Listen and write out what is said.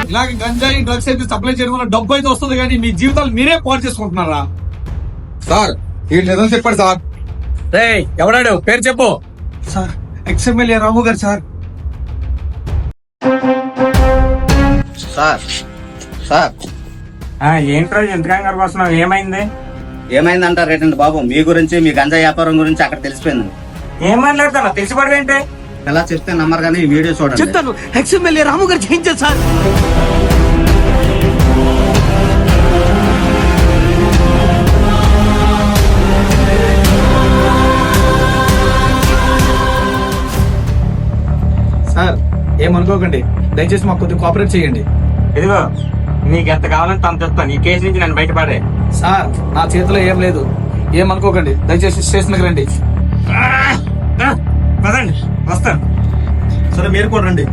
ఇలాగ గంజాయి డ్రగ్స్ అయితే సప్లై చేయడం వల్ల డబ్బు అయితే వస్తుంది కానీ మీ జీవితాలు మీరే పాడు చేసుకుంటున్నారా? సార్ ఈ నిజం చెప్పాడు సార్. ఎవడాడు పేరు చెప్పు. సార్ ఎక్స్ఎమ్మెల్యే రాము గారు సార్. సార్ సార్ ఏంట్రా ఎంత కంగారు వస్తున్నావు? ఏమైంది? ఏమైందంటారేటండి బాబు, మీ గురించి మీ గంజా వ్యాపారం గురించి అక్కడ తెలిసిపోయింది. ఏం మాట్లాడతాను తెలిసిపడవేంటి? ఎలా చెప్తే నమ్మరు కానీ ఈ వీడియో చూడండి. చెప్తాను. ఎక్స్ఎమ్మెల్యే రాము గారు చేయించారు సార్. సార్ ఏమనుకోకండి, దయచేసి మాకు కొద్దిగా కోఆపరేట్ చేయండి. ఇదిగో నీకు ఎంత కావాలంటే అంత ఇస్తాను. ఈ కేసు నుంచి నన్ను బయటపడే. సార్ నా చేతిలో ఏం లేదు, ఏమనుకోకండి. దయచేసి స్టేషన్కి రండి. పదండి వస్తాను. సరే మీరు కూడా రండి.